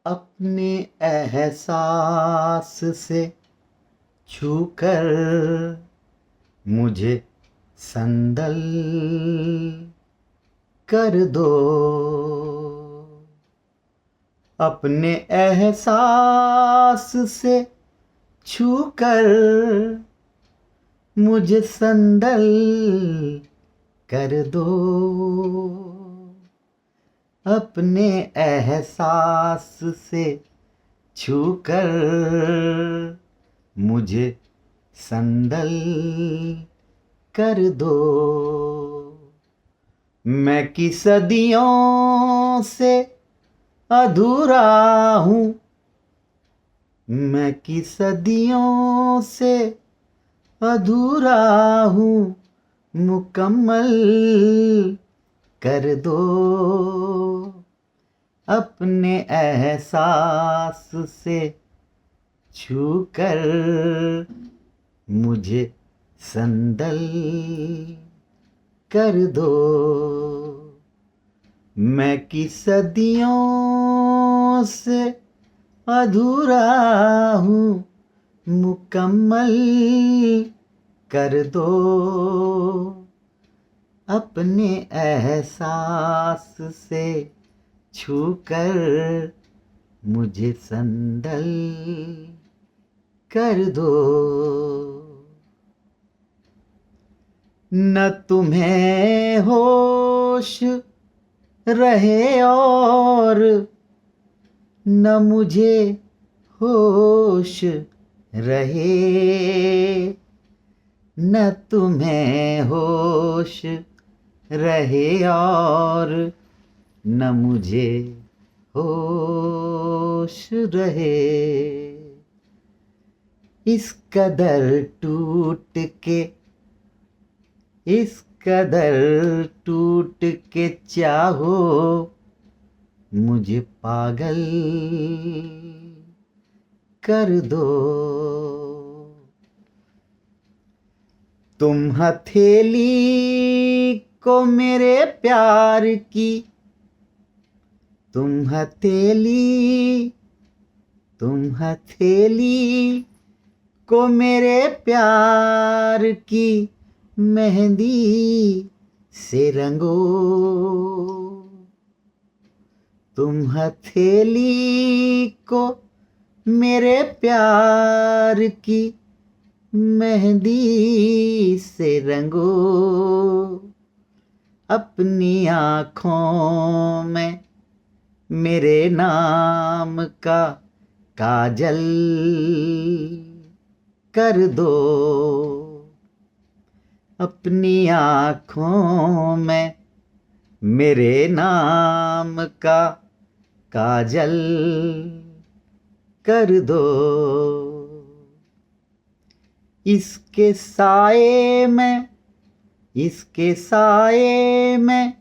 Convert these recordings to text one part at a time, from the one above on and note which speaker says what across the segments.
Speaker 1: अपने एहसास से छूकर मुझे संदल कर दो। अपने एहसास से छूकर मुझे संदल कर दो। अपने एहसास से छूकर मुझे संदल कर दो। मैं कि सदियों से अधूरा हूँ, मैं कि सदियों से अधूरा हूँ, मुकम्मल कर दो। अपने एहसास से छूकर मुझे संदल कर दो। मैं कि सदियों से अधूरा हूँ, मुकम्मल कर दो। अपने एहसास से छूकर मुझे संदल कर दो। न तुम्हें होश रहे और न मुझे होश रहे, न तुम्हें होश रहे और न मुझे होश रहे। इस कदर टूट के, इस कदर टूट के चाहो मुझे पागल कर दो। तुम हथेली को मेरे प्यार की, तुम हथेली को मेरे प्यार की मेहंदी से रंगो। तुम हथेली को मेरे प्यार की मेहंदी से रंगो। अपनी आँखों में मेरे नाम का काजल कर दो। अपनी आँखों में मेरे नाम का काजल कर दो। इसके साए में, इसके साए में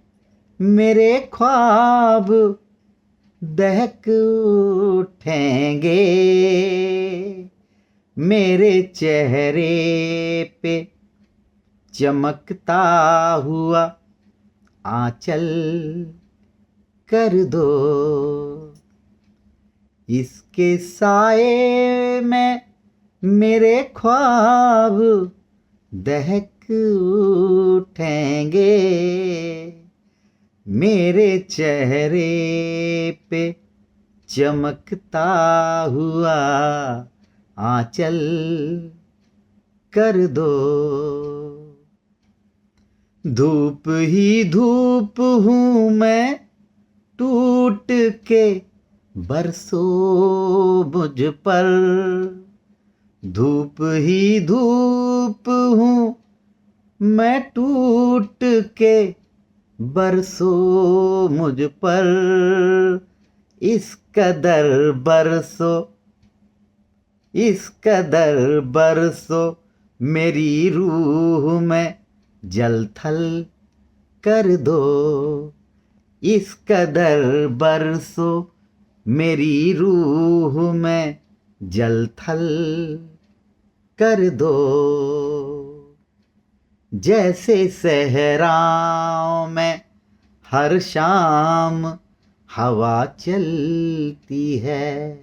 Speaker 1: मेरे ख्वाब दहक उठेंगे। मेरे चेहरे पे चमकता हुआ आंचल कर दो। इसके साए में मेरे ख्वाब दहक उठेंगे। मेरे चेहरे पे चमकता हुआ आंचल कर दो। धूप ही धूप हूँ मैं, टूट के बरसो मुझ पर। धूप ही धूप हूँ मैं, टूट के बरसो मुझ पर। इस कदर बरसो, इस कदर बरसो मेरी रूह में जलथल कर दो। इस कदर बरसो मेरी रूह में जलथल कर दो। जैसे सहराओं में हर शाम हवा चलती है।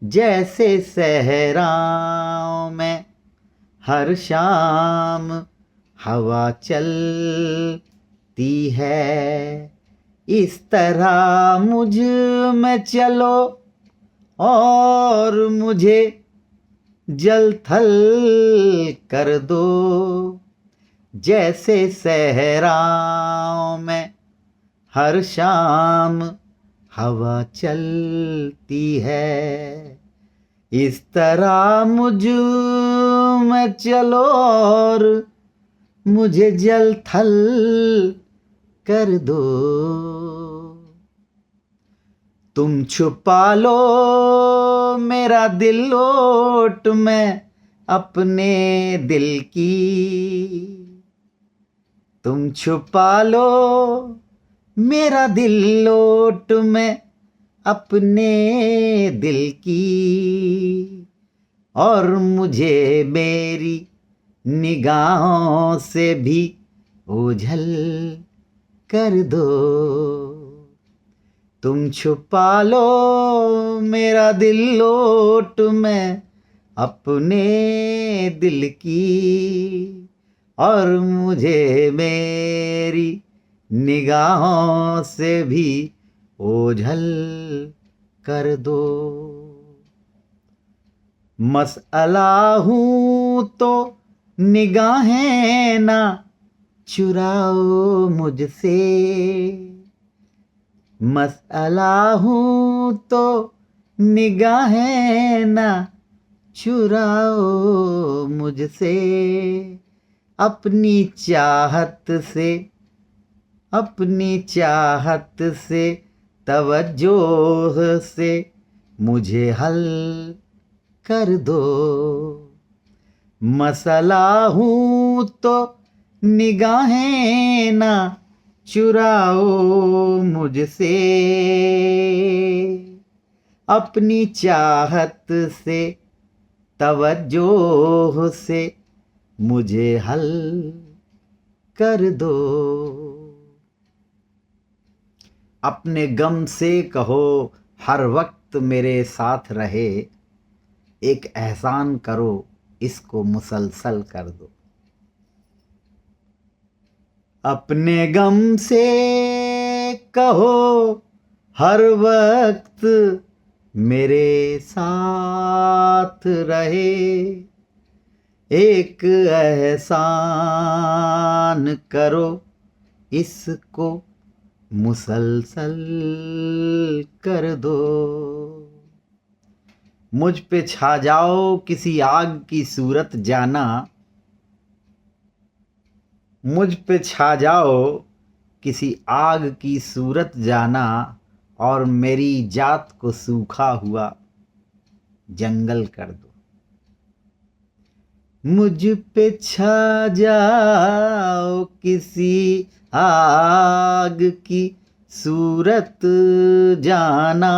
Speaker 1: जैसे सहराओं में हर शाम हवा चलती है, इस तरह मुझ में चलो और मुझे जल थल कर दो। जैसे सहराओं में हर शाम हवा चलती है, इस तरह मुझ में चलो और मुझे जल थल कर दो। तुम छुपा लो मेरा दिल ओट में अपने दिल की, तुम छुपा लो मेरा दिल ओट में अपने दिल की, और मुझे मेरी निगाहों से भी ओझल कर दो। तुम छुपा लो मेरा दिल ओट में अपने दिल की, और मुझे मेरी निगाहों से भी ओझल कर दो। मसला हूं तो निगाहें ना चुराओ मुझसे, मसला हूं तो निगाहें ना चुराओ मुझसे। अपनी चाहत से, अपनी चाहत से तवज्जोह से मुझे हल कर दो। मसला हूं तो निगाहें ना चुराओ मुझसे, अपनी चाहत से तवज्जोह से मुझे हल कर दो। अपने गम से कहो हर वक्त मेरे साथ रहे, एक एहसान करो इसको मुसलसल कर दो। अपने गम से कहो हर वक्त मेरे साथ रहे, एक एहसान करो इसको मुसलसल कर दो। मुझ पे छा जाओ किसी आग की सूरत जाना, मुझ पे छा जाओ किसी आग की सूरत जाना, और मेरी जात को सूखा हुआ जंगल कर दो। मुझ पे छा जाओ किसी आग की सूरत जाना,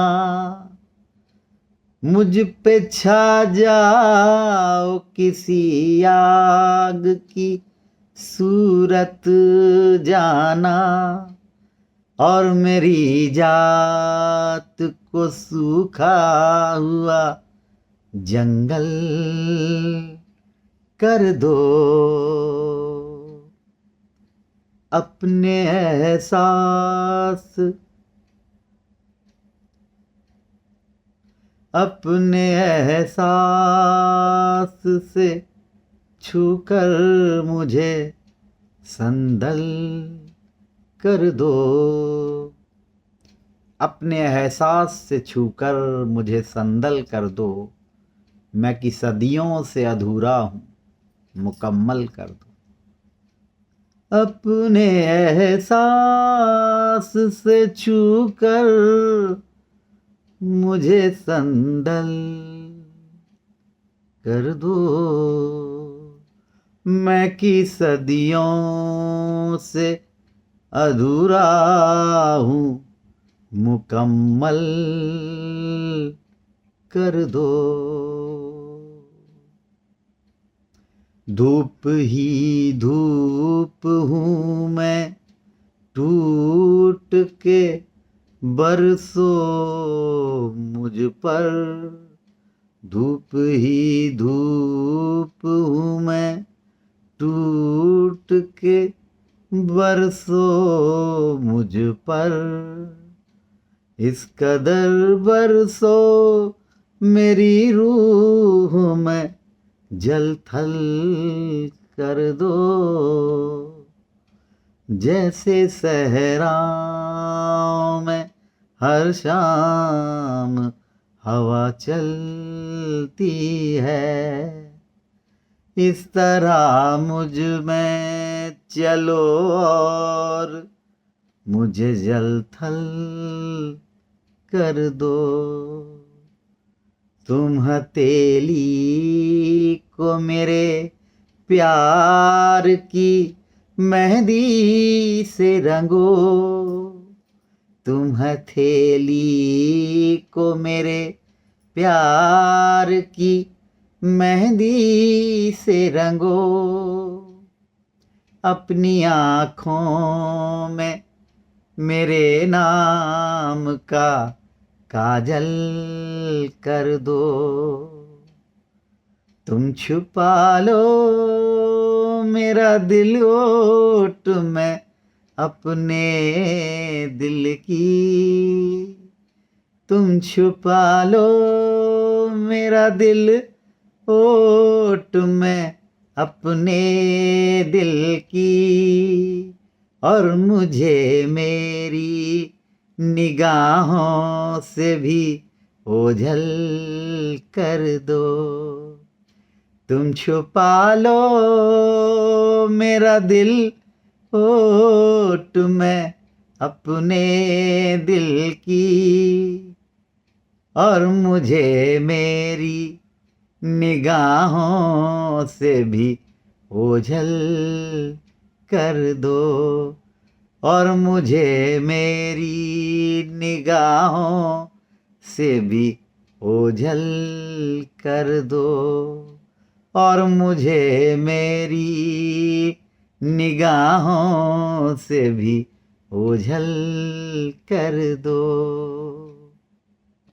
Speaker 1: मुझ पे छा जाओ किसी आग की सूरत जाना, और मेरी जात को सूखा हुआ जंगल कर दो। अपने एहसास, अपने एहसास से छूकर मुझे संदल कर दो। अपने एहसास से छूकर मुझे संदल कर दो, मैं कि सदियों से अधूरा हूं मुकम्मल कर दो। अपने एहसास से छूकर मुझे संदल कर दो, मैं कि सदियों से अधूरा हूं मुकम्मल कर दो। धूप ही धूप हूँ मैं टूट के बरसो मुझ पर, धूप ही धूप हूँ मैं, टूट के बरसो मुझ पर। इस कदर बरसो मेरी रूह में, जल थल कर दो। जैसे सहराओं में हर शाम हवा चलती है, इस तरह मुझ में चलो और मुझे जल थल कर दो। तुम हथेली को मेरे प्यार की मेहंदी से रंगो। तुम हथेली को मेरे प्यार की मेहंदी से रंगो। अपनी आँखों में मेरे नाम का काजल कर दो। तुम छुपा लो मेरा दिल ओट में अपने दिल की। तुम छुपा लो मेरा दिल ओट में अपने दिल की, और मुझे मेरी निगाहों से भी ओझल कर दो। तुम छुपा लो मेरा दिल ओट में अपने दिल की, और मुझे मेरी निगाहों से भी ओझल कर दो। और मुझे मेरी निगाहों से भी ओझल कर दो। और मुझे मेरी निगाहों से भी ओझल कर दो।